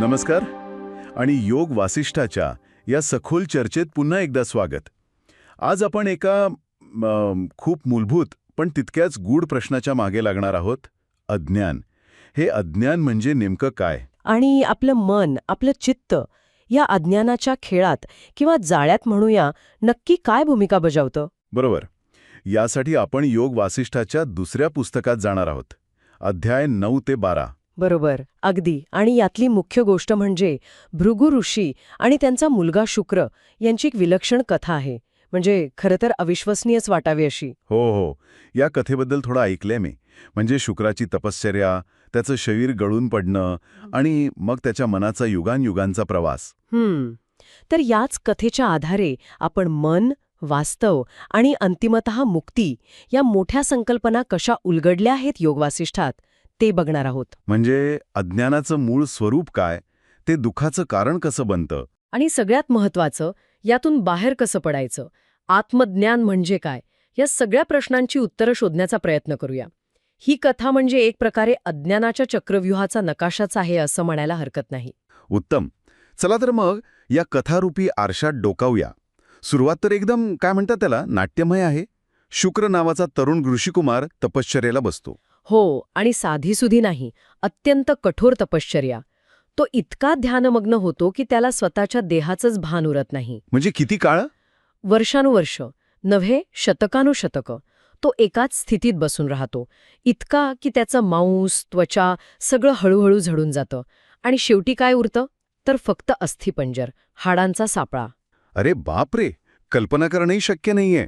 नमस्कार आणि योग वासिष्ठाच्या या सखोल चर्चेत पुन्हा एकदा स्वागत. आज आपण एका खूप मूलभूत पण तितक्याच गूढ प्रश्नाच्या मागे लागणार आहोत. अज्ञान. हे अज्ञान म्हणजे नेमकं काय? आणि आपलं मन, आपलं चित्त या अज्ञानाच्या खेळात किंवा जाळ्यात म्हणूया नक्की काय भूमिका बजावतं? बरोबर. यासाठी आपण योग वासिष्ठाच्या दुसऱ्या पुस्तकात जाणार आहोत. अध्याय 9 ते 12. बरोबर, अगदी. आणि यातली मुख्य गोष्ट म्हणजे भृगु ऋषी आणि त्यांचा मुलगा शुक्र यांची एक विलक्षण कथा आहे. म्हणजे खरं तर अविश्वसनीयच वाटावी अशी. हो हो, या कथेबद्दल थोडं ऐकलंय मी. म्हणजे शुक्राची तपश्चर्या, त्याचं शरीर गळून पडणं आणि मग त्याच्या मनाचा युगांयुगांचा प्रवास. तर याच कथेच्या आधारे आपण मन, वास्तव आणि अंतिमतः मुक्ती या मोठ्या संकल्पना कशा उलगडल्या आहेत योग वासिष्ठात ते बघणार आहोत. म्हणजे अज्ञानाचं मूळ स्वरूप काय, ते दुःखाचं कारण कसं बनतं, आणि सगळ्यात महत्त्वाचं, यातून बाहेर कसं पडायचं, आत्मज्ञान म्हणजे काय, या सगळ्या प्रश्नांची उत्तरं शोधण्याचा प्रयत्न करूया. ही कथा म्हणजे एक प्रकारे अज्ञानाच्या चक्रव्यूहाचा नकाशाच आहे असं म्हणायला हरकत नाही. उत्तम. चला तर मग या कथारूपी आरशात डोकावूया. सुरुवात तर एकदम काय म्हणतात त्याला, नाट्यमय आहे. शुक्र नावाचा तरुण ऋषिकुमार तपश्चर्येला बसतो. हो, आणि साधीसुधी नाही, अत्यंत कठोर तपश्चर्या. तो इतका ध्यानमग्न होतो की त्याला स्वतःच्या देहाचंच भान उरत नाही. म्हणजे किती काळ? वर्षानुवर्ष नव्हे, शतकानुशतकं तो एकाच स्थितीत बसून राहतो. इतका की त्याचं मांस, त्वचा सगळं हळूहळू झडून जातं. आणि शेवटी काय उरतं तर फक्त अस्थिपंजर, हाडांचा सापळा. अरे बापरे, कल्पना करणंही शक्य नाहीये.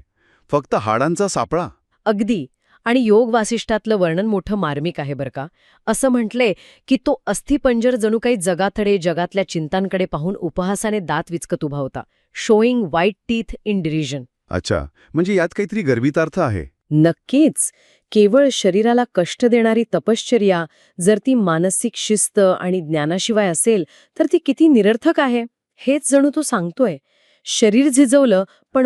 फक्त हाडांचा सापळा. अगदी. आणि योग वासिष्ठातलं वर्णन मोठं मार्मिक आहे बरं का. असं म्हटलंय की तो अस्थिपंजर जणू काही जगातडे, जगातल्या चिंतांकडे पाहून उपहासाने दात विचकत उभा होता. Showing white teeth in derision. अच्छा, म्हणजे यात काहीतरी गर्भितार्थ आहे. नक्कीच. केवळ शरीराला कष्ट देणारी तपश्चर्या जर ती मानसिक शिस्त आणि ज्ञानाशिवाय असेल तर ती किती निरर्थक आहे, हेच जणू तो सांगतोय. शरीर झिजवलं, पण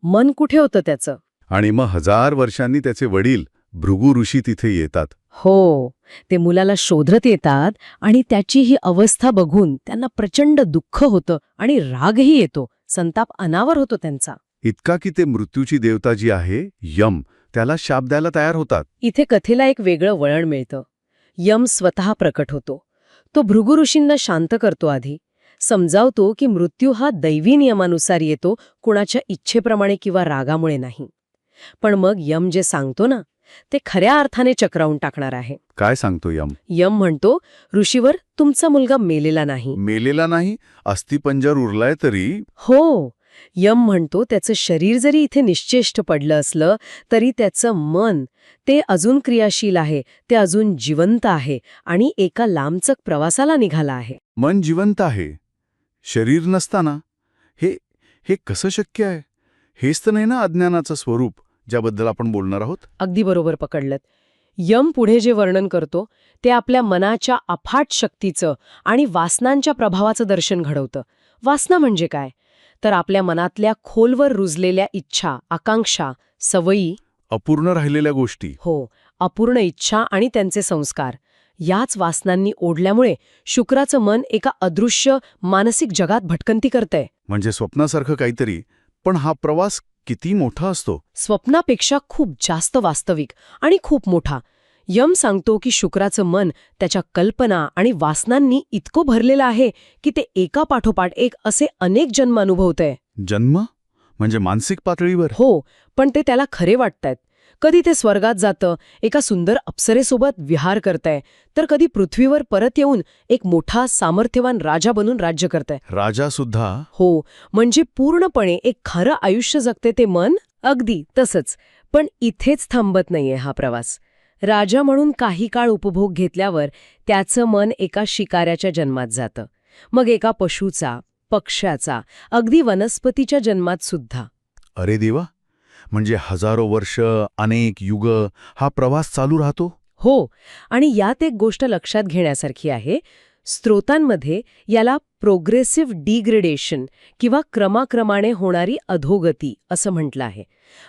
मन कुठे होतं त्याचं? आणि मग 1000 वर्षांनी त्याचे वडील भृगु ऋषी तिथे येतात. हो, ते मुलाला शोधत येतात आणि त्याची ही अवस्था बघून त्यांना प्रचंड दुःख होतं आणि रागही येतो, संताप अनावर होतो त्यांचा. इतका की ते मृत्यूची देवता जी आहे यम, त्याला शाप द्यायला तयार होतात. इथे कथेला एक वेगळं वळण मिळतं. यम स्वतः प्रकट होतो. तो भृगु ऋषींना शांत करतो आधी. समजावतो की मृत्यू हा दैवी नियमानुसार येतो, कुणाच्या इच्छेप्रमाणे किंवा रागामुळे नाही. पण मग यम जे सांगतो ना, ते खऱ्या अर्थाने चक्रावून टाकणार आहे. काय सांगतो यम? यम म्हणतो, ऋषीवर, तुमचा मुलगा मेलेला नाही. मेलेला नाही? अस्थिपंजर उरलाय तरी? हो. यम म्हणतो, त्याचं शरीर जरी इथे निश्चेष्ट पडलं असलं तरी त्याचं मन, ते अजून क्रियाशील आहे, ते अजून जिवंत आहे आणि एका लांबचक प्रवासाला निघाला आहे. मन जिवंत आहे, शरीर नसताना? हे कसं शक्य आहे? हेच तर नाही ना अज्ञानाचं स्वरूप ज्याबद्दल आपण बोलणार आहोत? अगदी बरोबर पकडलत. यम पुढे जे वर्णन करतो ते आपल्या मनाच्या अफाट शक्तीचं आणि वासनांच्या प्रभावाचं दर्शन घडवतं. वासना म्हणजे काय? तर आपल्या मनातल्या खोलवर रुजलेल्या इच्छा, आकांक्षा, सवयी, अपूर्ण राहिलेल्या गोष्टी. हो, अपूर्ण इच्छा आणि त्यांचे संस्कार. याच वासनांनी ओढल्यामुळे शुक्राचं मन एका अदृश्य मानसिक जगात भटकंती करतंय. म्हणजे स्वप्नासारखं काहीतरी. पण हा प्रवास किती मोठा असतो? स्वप्नापेक्षा खूप जास्त वास्तविक आणि खूप मोठा. यम सांगतो की शुक्राचं मन त्याच्या कल्पना आणि वासनांनी इतकं भरलेलं आहे की ते एका पाठोपाठ एक असे अनेक जन्म अनुभवतंय. जन्म? म्हणजे मानसिक पातळीवर? हो, पण ते त्याला खरे वाटतायत. कधी ते स्वर्गात जातं, एका सुंदर अप्सरेसोबत विहार करतंय, तर कधी पृथ्वीवर परत येऊन एक मोठा सामर्थ्यवान राजा बनून राज्य करतंय. राजा सुद्धा? हो, म्हणजे पूर्णपणे एक खरं आयुष्य जगते ते मन. अगदी तसंच. पण इथेच थांबत नाहीये हा प्रवास. राजा म्हणून काही काळ उपभोग घेतल्यावर त्याचं मन एका शिकाऱ्याच्या जन्मात जातं. मग एका पशुचा, पक्ष्याचा, अगदी वनस्पतीच्या जन्मात सुद्धा. अरे देवा, म्हणजे हजारो वर्ष, अनेक युग हा प्रवास चालू राहतो? हो, आणि यात एक गोष्ट लक्षात घेण्यासारखी आहे. स्त्रोतांमध्ये याला प्रोग्रेसिव्ह डिग्रेडेशन किंवा क्रमाक्रमाने होणारी अधोगती असं म्हटलं आहे.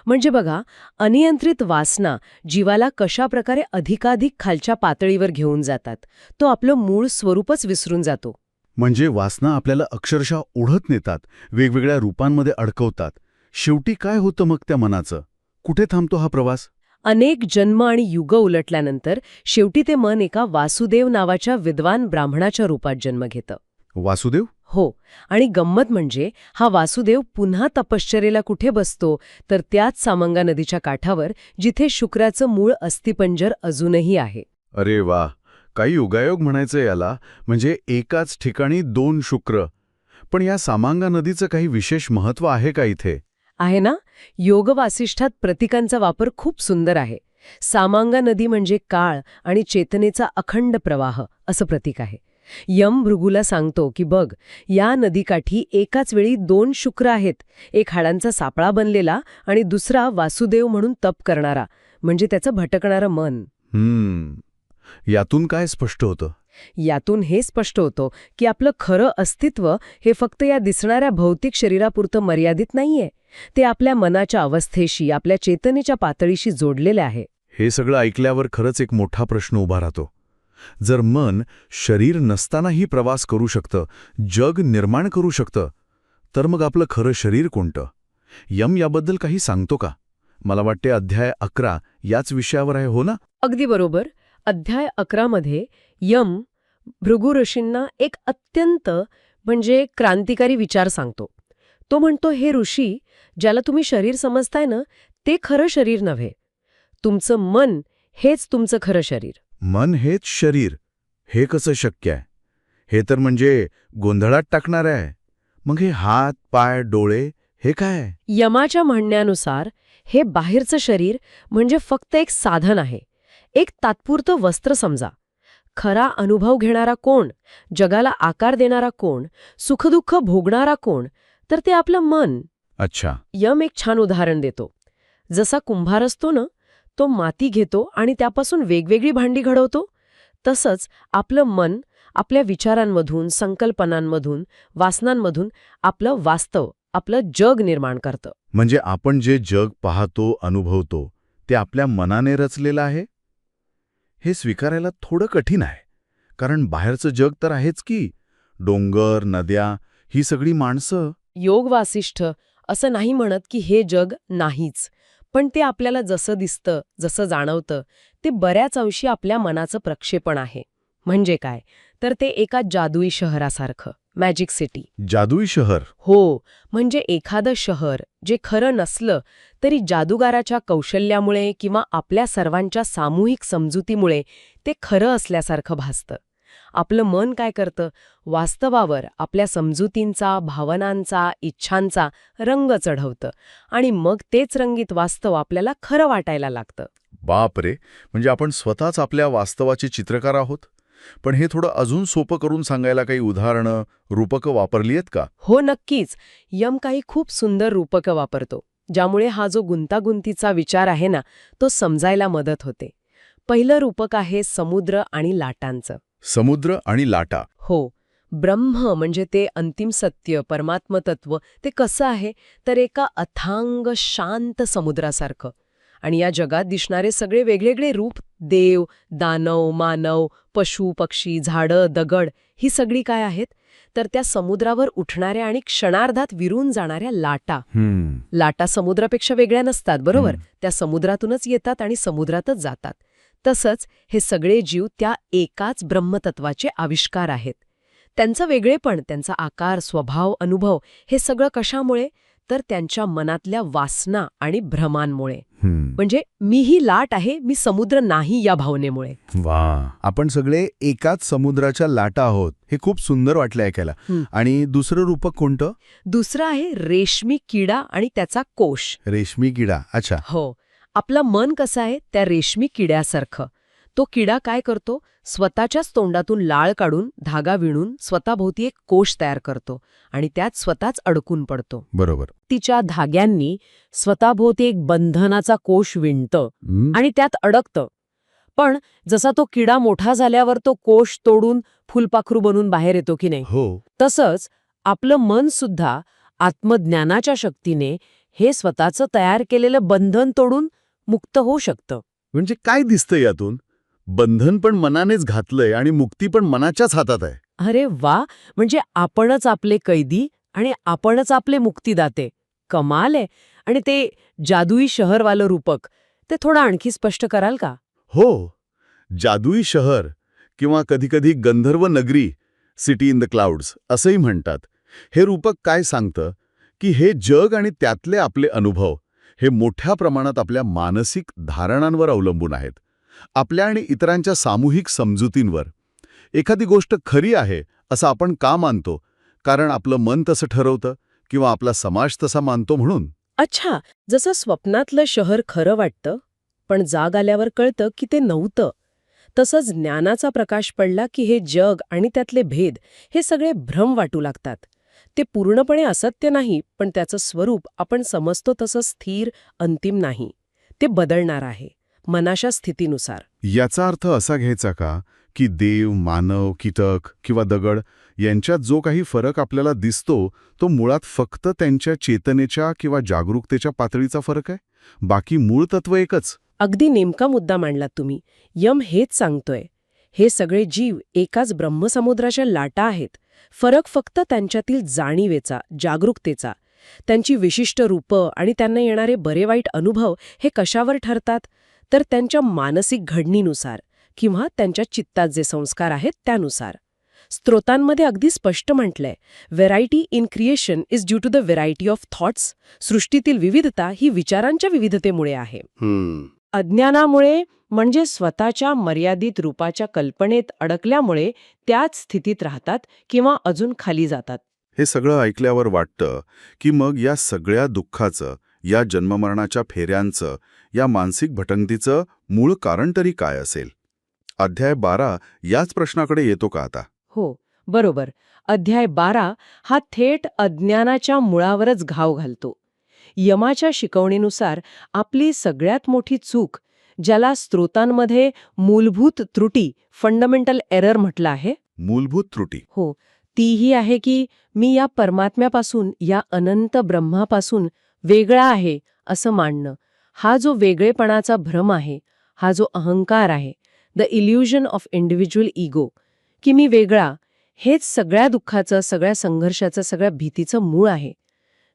म्हणजे बघा, अनियंत्रित वासना जीवाला कशाप्रकारे अधिकाधिक खालच्या पातळीवर घेऊन जातात. तो आपलं मूळ स्वरूपच विसरून जातो. म्हणजे वासना आपल्याला अक्षरशः ओढत नेतात, वेगवेगळ्या रूपांमध्ये अडकवतात. शेवटी काय होतं मग त्या मनाचं? कुठे थांबतो हा प्रवास? अनेक जन्म आणि युग उलटल्यानंतर शेवटी ते मन एका वासुदेव नावाच्या विद्वान ब्राह्मणाच्या रूपात जन्म घेतं. वासुदेव? हो, आणि गंमत म्हणजे हा वासुदेव पुन्हा तपश्चर्येला कुठे बसतो, तर त्याच सामंगा नदीच्या काठावर, जिथे शुक्राचं मूळ अस्थिपंजर अजूनही आहे. अरे वा, काही योगायोग म्हणायचं याला. म्हणजे एकाच ठिकाणी 2 शुक्र. पण या सामांगा नदीचं काही विशेष महत्त्व आहे का इथे? आहे ना? योग वासिष्ठात प्रतीकांचा वापर खूप सुंदर आहे. सामांगा नदी म्हणजे काळ आणि चेतनेचा अखंड प्रवाह असं प्रतीक आहे. यम भृगूला सांगतो की बघ, या नदीकाठी एकाच वेळी 2 शुक्र आहेत, एक हाडांचा सापळा बनलेला आणि दुसरा वासुदेव म्हणून तप करणारा, म्हणजे त्याचं भटकणारं मन. यातून काय स्पष्ट होतं? यातून हे स्पष्ट होतं की आपलं खरं अस्तित्व हे फक्त या दिसणाऱ्या भौतिक शरीरापुरतं मर्यादित नाहीये. ते आपल्या मनाच्या अवस्थेशी, आपल्या चेतनेच्या पातळीशी जोडलेले आहे. हे सगळं ऐकल्यावर खरंच एक मोठा प्रश्न उभा राहतो. जर मन शरीर नसतानाही प्रवास करू शकतं, जग निर्माण करू शकतं, तर मग आपलं खरं शरीर कोणतं? यम याबद्दल काही सांगतो का? मला वाटते अध्याय 11 याच विषयावर आहे, हो ना? अगदी बरोबर. अध्याय 11 मध्ये यम भृगु ऋषींना एक अत्यंत म्हणजे क्रांतिकारी विचार सांगतो. तो म्हणतो, हे ऋषी, ज्याला तुम्ही शरीर समजताय ना, ते खरं शरीर नव्हे. तुमचं मन हेच तुमचं खरं शरीर. मन हेच शरीर? हे कसं शक्य आहे? हे तर म्हणजे गोंधळात टाकणार आहे. मग हे हात, पाय, डोळे हे काय आहे? यमाच्या म्हणण्यानुसार हे बाहेरचं शरीर म्हणजे फक्त एक साधन आहे, एक तात्पुरतं वस्त्र समजा. खरा अनुभव घेणारा कोण, जगाला आकार देणारा कोण, सुखदुःख भोगणारा कोण, तर ते आपलं मन. अच्छा. यम एक छान उदाहरण देतो. जसा कुंभार असतो ना, तो माती घेतो आणि त्यापासून वेगवेगळी भांडी घडवतो, तसंच आपलं मन आपल्या विचारांमधून, संकल्पनांमधून, वासनांमधून आपलं वास्तव, आपलं जग निर्माण करतं. म्हणजे आपण जे जग पाहतो, अनुभवतो, ते आपल्या मनाने रचलेलं आहे? हे स्वीकारायला थोडं कठीण आहे. कारण बाहेरचं जग तर आहेच की. डोंगर, नद्या, ही सगळी माणसं. योग वासिष्ठ असं नाही म्हणत की हे जग नाहीच, पण ते आपल्याला जसं दिसतं, जसं जाणवतं, ते बऱ्याच अंशी आपल्या मनाचं प्रक्षेपण आहे. म्हणजे काय, तर ते एका जादुई शहरासारखं, मॅजिक सिटी. जादुई शहर? हो, म्हणजे एखादं शहर जे खरं नसलं तरी जादूगाराच्या कौशल्यामुळे किंवा आपल्या सर्वांच्या सामूहिक समजुतीमुळे ते खरं असल्यासारखं भासतं. आपलं मन काय करतं, वास्तवावर आपल्या समजुतींचा, भावनांचा, इच्छांचा रंग चढवतं आणि मग तेच रंगीत वास्तव आपल्याला खरं वाटायला लागतं. बापरे, म्हणजे आपण स्वतःच आपल्या वास्तवाचे चित्रकार आहोत. पण हे थोडं अजून सोपं करून सांगायला काही उदाहरणं, रूपकं वापरली आहेत का? हो, नक्कीच. यम काही खूप सुंदर रूपकं वापरतो, ज्यामुळे हा जो गुंतागुंतीचा विचार आहे ना, तो समजायला मदत होते. पहिलं रूपक आहे समुद्र आणि लाटांचं. समुद्र आणि लाटा? हो. ब्रह्म म्हणजे ते अंतिम सत्य, परमात्मतत्व, ते कसं आहे, तर एका अथांग शांत समुद्रासारखं. आणि या जगात दिसणारे सगळे वेगवेगळे रूप, देव, दानव, मानव, पशु, पक्षी, झाडं, दगड, ही सगळी काय आहेत, तर त्या समुद्रावर उठणाऱ्या आणि क्षणार्धात विरून जाणाऱ्या लाटा. लाटा समुद्रापेक्षा वेगळ्या नसतात, बरोबर? त्या समुद्रातूनच येतात आणि समुद्रातच जातात. तसंच हे सगळे जीव त्या एकाच ब्रह्मतत्वाचे आविष्कार आहेत. त्यांचं वेगळेपण, त्यांचा आकार, स्वभाव, अनुभव, हे सगळं कशामुळे, तर त्यांच्या मनातल्या वासना आणि भ्रमांमुळे. म्हणजे मी ही लाट आहे, मी समुद्र नाही, या भावनेमुळे. वा, आपण सगळे एकाच समुद्राच्या लाटा आहोत. हे खूप सुंदर वाटलं ऐकायला. आणि दुसरं रूपक कोणतं? दुसरं आहे रेशमी किडा आणि त्याचा कोश. रेशमी किडा? अच्छा. हो. आपलं मन कसं आहे, त्या रेशमी किड्यासारखं. तो किडा काय करतो, स्वतःच्याच तोंडातून लाळ काढून, धागा विणून स्वतःभोवती एक कोश तयार करतो आणि त्यात स्वतःच अडकून पडतो. बरोबर. तिच्या धाग्यांनी स्वतःभोवती एक बंधनाचा कोश विणतं आणि त्यात अडकतं. पण जसा तो किडा मोठा झाल्यावर तो कोश तोडून फुलपाखरू बनून बाहेर येतो की नाही, हो. तसंच आपलं मन सुद्धा आत्मज्ञानाच्या शक्तीने हे स्वतःचं तयार केलेलं बंधन तोडून मुक्त होऊ शकतं. म्हणजे काय दिसतं यातून? बंधन पण मनानेच घातलंय आणि मुक्ती पण मनाच्याच हातात आहे. अरे वा, म्हणजे आपणच आपले कैदी आणि आपणच आपले मुक्तिदाते. कमाल आहे. आणि ते जादुई शहरवालं रूपक, ते थोडं आणखी स्पष्ट कराल का? हो, जादुई शहर किंवा कधीकधी गंधर्व नगरी, सिटी इन द क्लाउड्स असंही म्हणतात. हे रूपक काय सांगतं की हे जग आणि त्यातले आपले अनुभव हे मोठ्या प्रमाणात आपल्या मानसिक धारणांवर अवलंबून आहेत, आपल्या आणि इतरांच्या सामूहिक समजुतींवर. एखादी गोष्ट खरी आहे असं आपण का मानतो? कारण आपलं मन तसं ठरवतं किंवा आपला समाज तसा मानतो म्हणून. अच्छा, जसं स्वप्नातलं शहर खरं वाटतं, पण जाग आल्यावर कळतं की ते नव्हतं. तसंच ज्ञानाचा प्रकाश पडला की हे जग आणि त्यातले भेद हे सगळे भ्रम वाटू लागतात. ते पूर्णपणे असत्य नाही, पण त्याचं स्वरूप आपण समजतो तसं स्थिर, अंतिम नाही. ते बदलणार आहे, मनाच्या स्थितीनुसार. याचा अर्थ असा घ्यायचा का की देव, मानव, कीटक किंवा दगड यांच्यात जो काही फरक आपल्याला दिसतो तो मुळात फक्त त्यांच्या चेतनेच्या किंवा जागरूकतेच्या पातळीचा फरक आहे? बाकी मूळ तत्व एकच? अगदी नेमका मुद्दा मांडलात तुम्ही. यम हेच सांगतोय. हे सगळे जीव एकाच ब्रह्मसमुद्राच्या लाटा आहेत. फरक फक्त त्यांच्यातील जाणीवेचा, जागरूकतेचा. त्यांची विशिष्ट रूपं आणि त्यांना येणारे बरे वाईट अनुभव हे कशावर ठरतात? तर त्यांच्या मानसिक घडणीनुसार किंवा त्यांच्या चित्तात जे संस्कार आहेत त्यानुसार. स्त्रोतांमध्ये अगदी स्पष्ट म्हटलंय, variety in creation is due to the variety of thoughts. सृष्टीतील विविधता ही विचारांच्या विविधतेमुळे आहे. अज्ञानामुळे म्हणजे स्वतःच्या मर्यादित रूपाच्या कल्पनेत अडकल्यामुळे त्याच स्थितीत राहतात किंवा अजून खाली जातात. हे सगळं ऐकल्यावर वाटतं की मग या सगळ्या दुःखाचं, या जन्ममरणाच्या फेऱ्यांचं, या मानसिक भटंगतीचं मूळ कारण तरी काय असेल? अध्याय 12 याच प्रश्नाकडे येतो का आता? हो, बरोबर. अध्याय 12 हा थेट अज्ञानाच्या मुळावरच घाव घालतो. यमाच्या शिकवणीनुसार आपली सगळ्यात मोठी चूक, ज्याला स्त्रोतांमध्ये मूलभूत त्रुटी, फंडामेंटल एरर म्हटलं आहे, मूलभूत त्रुटी. हो, तीही आहे की मी या परमात्म्यापासून, या अनंत ब्रह्मापासून वेगळा आहे असं मानणं. हा जो वेगळेपणाचा भ्रम आहे, हा जो अहंकार आहे, the illusion of individual ego, की मी वेगळा, हेच सगळ्या दुःखाचं, सगळ्या संघर्षाचं, सगळ्या भीतीचं मूळ आहे.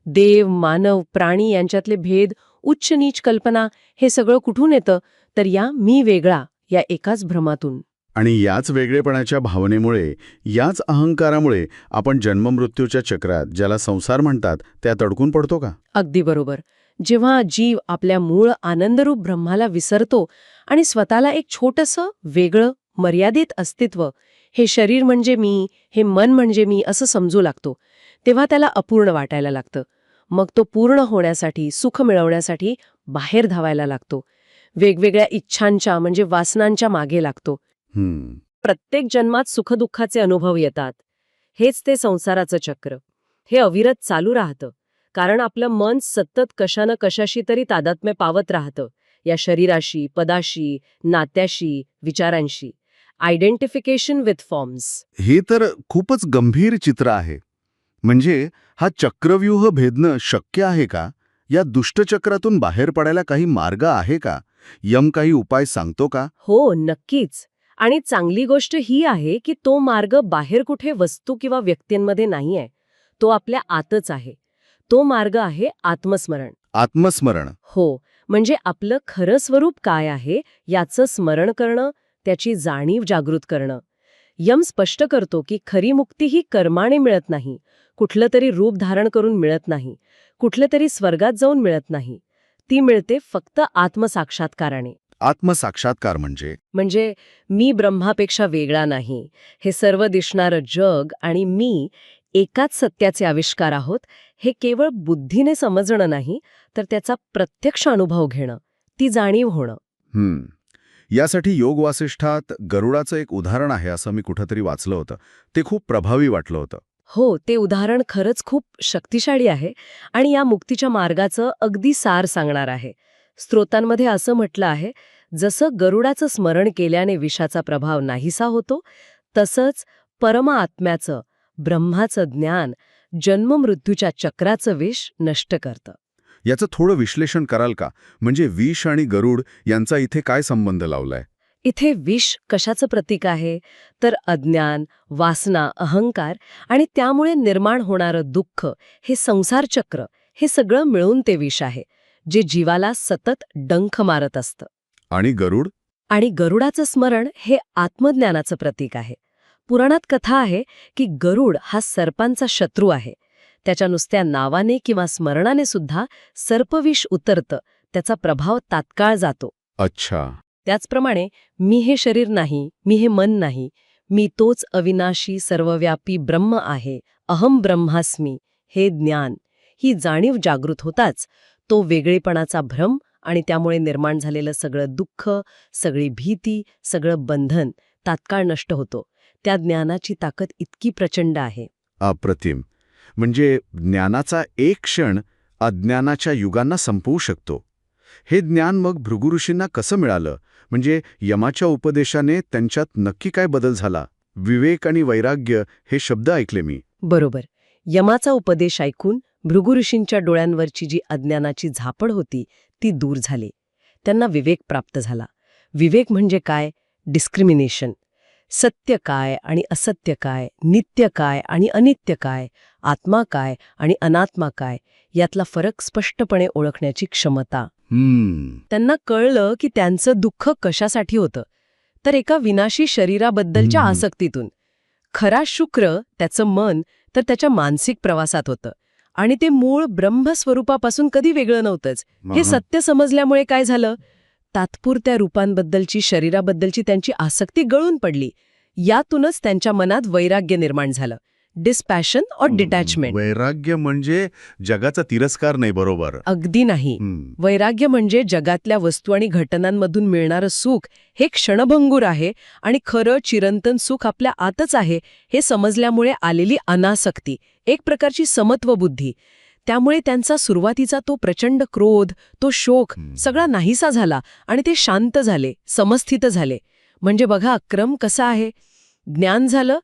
देव, मानव, प्राणी यांच्यातले भेद, उच्च नीच कल्पना हे सगळं कुठून येतं? तर या मी वेगळा या एकाच भ्रमातून. आणि याच वेगळेपणाच्या भावनेमुळे, याच अहंकारामुळे आपण जन्ममृत्यूच्या चक्रात, ज्याला संसार म्हणतात, त्यात अडकून पडतो का? अगदी बरोबर. जेव्हा जीव आपल्या मूळ आनंदरूप ब्रह्माला विसरतो आणि स्वतःला एक छोटंसं, वेगळं, मर्यादित अस्तित्व, हे शरीर म्हणजे मी, हे मन म्हणजे मी असं समजू लागतो, तेव्हा त्याला अपूर्ण वाटायला लागतं. मग तो पूर्ण होण्यासाठी, सुख मिळवण्यासाठी बाहेर धावायला लागतो. वेगवेगळ्या इच्छांच्या म्हणजे वासनांच्या मागे लागतो. प्रत्येक जन्मात सुखदुःखाचे अनुभव येतात. हेच ते संसाराचं चक्र. हे अविरत चालू राहतं. कारण आपलं मन सतत कशानं कशाशी तरी तादात्म्य पावत राहतं. या शरीराशी, पदाशी, नात्याशी, विचारांशी. Identification with forms. हे तर खूपच गंभीर चित्र आहे. म्हणजे हा चक्रव्यूह भेदणं शक्य आहे का? या दुष्टचक्रातून बाहेर पडायला काही मार्ग आहे का? यम काही उपाय सांगतो का? हो, नक्कीच. आणि चांगली गोष्ट ही आहे की तो मार्ग बाहेर कुठे वस्तू किंवा व्यक्तींमध्ये नाहीये. तो आपल्या आतच आहे. तो मार्ग आहे आत्मस्मरण. आत्मस्मरण. हो, म्हणजे आपलं खरं स्वरूप काय आहे याचं स्मरण करणं, त्याची जाणीव जागृत करणं. यम स्पष्ट करतो की खरी मुक्ती ही कर्माने मिळत नाही, कुठलं तरी रूप धारण करून मिळत नाही, कुठलं तरी स्वर्गात जाऊन मिळत नाही. ती मिळते फक्त आत्मसाक्षात्काराने. आत्मसाक्षात्कार म्हणजे मी ब्रह्मापेक्षा वेगळा नाही, हे सर्व दिसणारं जग आणि मी एकाच सत्याचे आविष्कार आहोत, हे केवळ बुद्धीने समजणं नाही, तर त्याचा प्रत्यक्ष अनुभव घेणं, ती जाणीव होणं. यासाठी योग वासिष्ठात गरुडाचं एक उदाहरण आहे असं मी कुठंतरी वाचलं होतं. ते खूप प्रभावी वाटलं होतं. हो, ते उदाहरण खरंच खूप शक्तिशाली आहे आणि या मुक्तीच्या मार्गाचं अगदी सार सांगणार आहे. स्त्रोतांमध्ये असं म्हटलं आहे, जसं गरुडाचं स्मरण केल्याने विषाचा प्रभाव नाहीसा होतो, तसंच परमात्म्याचं, ब्रह्माचं ज्ञान जन्ममृत्यूच्या चक्राचं विष नष्ट करतं. याचं थोडं विश्लेषण कराल का? म्हणजे विष आणि गरुड यांचा इथे काय संबंध लावलाय? इथे विष कशाचं प्रतीक आहे तर अज्ञान, वासना, अहंकार आणि त्यामुळे निर्माण होणारं दुःख, हे संसार चक्र, हे सगळं मिळून ते विष आहे, जे जीवाला सतत डंख मारत असतं. आणि गरुड? आणि गरुडाचं स्मरण हे आत्मज्ञानाचं प्रतीक आहे. पुराणात कथा आहे की गरुड हा सर्पांचा शत्रू आहे. त्याच्या नुसत्या नावाने किंवा स्मरणाने सुद्धा सर्पविष उतरतं, त्याचा प्रभाव तात्काळ जातो. अच्छा. त्याचप्रमाणे मी हे शरीर नाही, मी हे मन नाही, मी तोच अविनाशी सर्वव्यापी ब्रह्म आहे, अहम ब्रह्मास्मी, हे ज्ञान, ही जाणीव जागृत होताच तो वेगळेपणाचा भ्रम आणि त्यामुळे निर्माण झालेलं सगळं दुःख, सगळी भीती, सगळं बंधन तात्काळ नष्ट होतो. त्या ज्ञानाची ताकद इतकी प्रचंड आहे. अप्रतिम. म्हणजे ज्ञानाचा एक क्षण अज्ञानाच्या युगांना संपवू शकतो. हे ज्ञान मग भृगु ऋषींना कसं मिळालं? म्हणजे यमाच्या उपदेशाने त्यांच्यात नक्की काय बदल झाला? विवेक आणि वैराग्य हे शब्द ऐकले मी. बरोबर. यमाचा उपदेश ऐकून भृगु ऋषींच्या डोळ्यांवरची जी अज्ञानाची झापड होती ती दूर झाली. त्यांना विवेक प्राप्त झाला. विवेक म्हणजे काय? डिस्क्रिमिनेशन. सत्य काय आणि असत्य काय, नित्य काय आणि अनित्य काय, आत्मा काय आणि अनात्मा काय, यातला फरक स्पष्टपणे ओळखण्याची क्षमता. त्यांना कळलं की त्यांचं दुःख कशासाठी होतं, तर एका विनाशी शरीराबद्दलच्या आसक्तीतून. खरा शुक्र, त्याचं मन, तर त्याच्या मानसिक प्रवासात होतं. आणि ते मूळ ब्रह्मस्वरूपापासून कधी वेगळं नव्हतंच. हे सत्य समजल्यामुळे काय झालं? तात्पुरत्या रूपांबद्दलची, शरीराबद्दलची त्यांची आसक्ती गळून पडली. यातूनच त्यांच्या मनात वैराग्य निर्माण झालं. डिस्पॅशन और डिटॅचमेंट. वैराग्य म्हणजे जगाचा तिरस्कार नाही, बरोबर? अगदी नाही. वैराग्य म्हणजे जगातल्या वस्तू आणि घटनांमधून मिळणारं सुख हे क्षणभंगूर आहे आणि खरं चिरंतन सुख आपल्या आतच आहे, हे समजल्यामुळे आलेली अनासक्ती, एक प्रकारची समत्व बुद्धी. त्यामुळे त्यांचा सुरुवातीचा तो प्रचंड क्रोध, तो शोक सगळा नाहीसा झाला आणि ते शांत झाले, समस्थित झाले. म्हणजे बघा क्रम कसा आहे. ज्ञान झालं,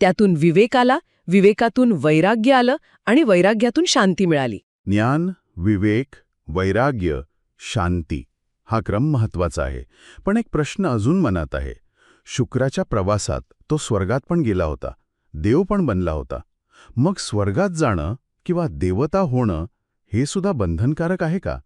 त्यातून विवेक आला, विवेकातून वैराग्य आलं आणि वैराग्यातून शांती मिळाली. ज्ञान, विवेक, वैराग्य, शांती, हा क्रम महत्वाचा आहे. पण एक प्रश्न अजून मनात आहे. शुक्राच्या प्रवासात तो स्वर्गात पण गेला होता, देव पण बनला होता. मग स्वर्गात जाणं किंवा देवता होणं हे सुद्धा बंधनकारक आहे का?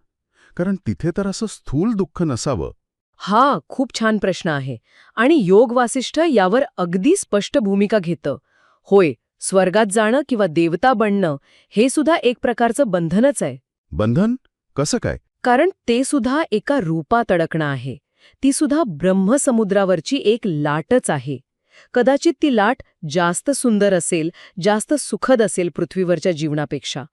कारण तिथे तर असं स्थूल दुःख नसावं. हा खूप छान प्रश्न आहे आणि योग वासिष्ठ यावर अगदी स्पष्ट भूमिका घेतं. होय, स्वर्गात जाणं किंवा देवता बनणं हे सुद्धा एक प्रकारचं बंधनच आहे. बंधन? कसं काय? कारण ते सुद्धा एका रूपात अडकणं आहे. ती सुद्धा ब्रह्मसमुद्रावरची एक लाटच आहे. कदाचित ती लाट जास्त सुंदर असेल, जास्त सुखद असेल पृथ्वीवरच्या जीवनापेक्षा.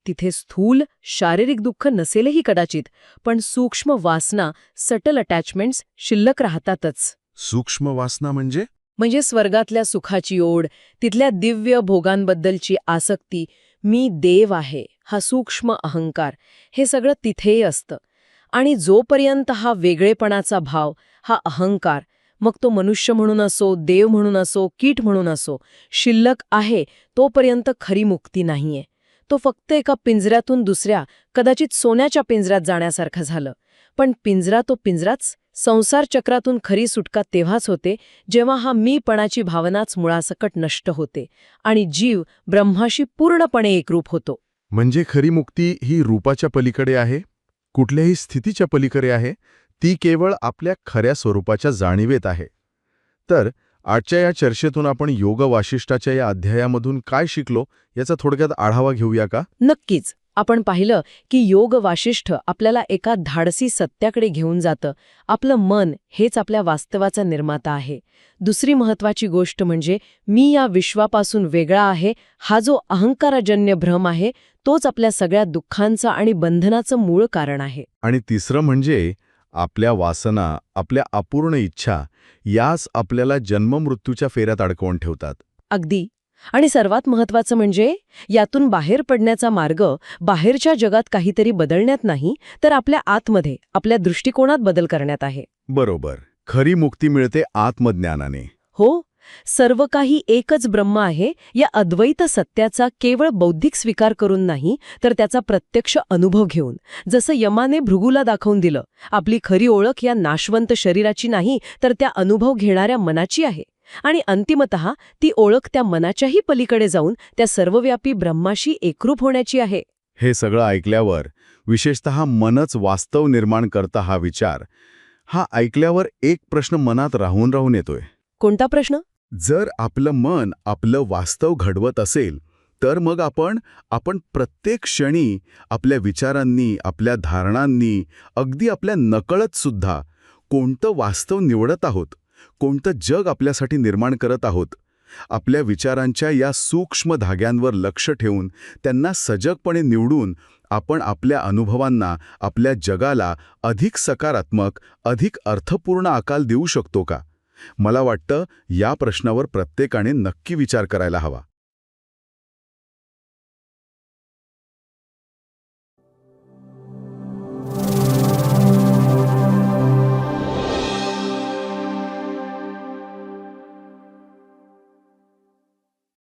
तिथे स्थूल शारीरिक दुःख नसेलही कदाचित, पण सूक्ष्म वासना, सटल अटॅचमेंट्स शिल्लक राहतातच. सूक्ष्म वासना म्हणजे? म्हणजे स्वर्गातल्या सुखाची ओढ, तिथल्या दिव्य भोगांबद्दलची आसक्ती, मी देव आहे, हा सूक्ष्म अहंकार, हे सगळं तिथेही असतं. आणि जोपर्यंत हा वेगळेपणाचा भाव, हा अहंकार, मग तो मनुष्य म्हणून असो, देव म्हणून असो, कीट म्हणून असो, शिल्लक आहे, तोपर्यंत खरी मुक्ती नाहीये. तो फक्त एका पिंजऱ्यातून दुसऱ्या, कदाचित सोन्याच्या पिंजऱ्यात जाण्यासारखं झालं. पण पिंजरा तो पिंजराच. संसार चक्रातून खरी सुटका तेव्हाच होते जेव्हा हा मीपणाची भावनाच मुळासकट नष्ट होते आणि जीव ब्रह्माशी पूर्णपणे एकरूप होतो. म्हणजे खरी मुक्ती ही रूपाच्या पलीकडे आहे, कुठल्याही स्थितीच्या पलीकडे आहे, ती केवळ आपल्या खऱ्या स्वरूपाच्या जाणीवेत आहे. तर आजच्या या चर्चेतून आपण योग वासिष्ठाच्या या अध्यायामधून काय शिकलो याचा थोडक्यात आढावा घेऊया का? नक्कीच. आपण पाहिलं की योग वासिष्ठ आपल्याला एका धाडसी सत्याकडे घेऊन जातं. आपलं मन हेच आपल्या वास्तवाचा निर्माता आहे. दुसरी महत्वाची गोष्ट म्हणजे मी या विश्वापासून वेगळा आहे, हा जो अहंकारजन्य भ्रम आहे, तोच आपल्या सगळ्या दुःखांचं आणि बंधनाचं मूळ कारण आहे. आणि तिसरं म्हणजे आपल्या वासना, आपल्या अपूर्ण इच्छा याच आपल्याला जन्ममृत्यूच्या फेऱ्यात अडकवून ठेवतात. अगदी. आणि सर्वात महत्वाचं म्हणजे यातून बाहेर पडण्याचा मार्ग बाहेरच्या जगात काहीतरी बदलण्यात नाही, तर आपल्या आतमध्ये, आपल्या दृष्टिकोनात बदल करण्यात आहे. बरोबर. खरी मुक्ती मिळते आत्मज्ञानाने. हो, सर्व काही एकच ब्रह्म आहे या अद्वैत सत्याचा केवळ बौद्धिक स्वीकार करून नाही, तर त्याचा प्रत्यक्ष अनुभव घेऊन. जसं यमाने भृगूला दाखवून दिलं, आपली खरी ओळख या नाशवंत शरीराची नाही, तर त्या अनुभव घेणाऱ्या मनाची आहे. आणि अंतिमतः ती ओळख त्या मनाच्याही पलीकडे जाऊन त्या सर्वव्यापी ब्रह्माशी एकरूप होण्याची आहे. हे सगळं ऐकल्यावर, विशेषतः मनच वास्तव निर्माण करता हा विचार, हा ऐकल्यावर एक प्रश्न मनात राहून येतोय. कोणता प्रश्न? जर आपलं मन आपलं वास्तव घडवत असेल, तर मग आपण प्रत्येक क्षणी आपल्या विचारांनी, आपल्या धारणांनी, अगदी आपल्या नकळत सुद्धा कोणतं वास्तव निवडत आहोत, कोणतं जग आपल्यासाठी निर्माण करत आहोत. आपल्या विचारांच्या या सूक्ष्म धाग्यांवर लक्ष ठेवून, त्यांना सजगपणे निवडून आपण आपल्या अनुभवांना, आपल्या जगाला अधिक सकारात्मक, अधिक अर्थपूर्ण आकार देऊ शकतो का? मला वाटतं या प्रश्नावर प्रत्येकाने नक्की विचार करायला हवा.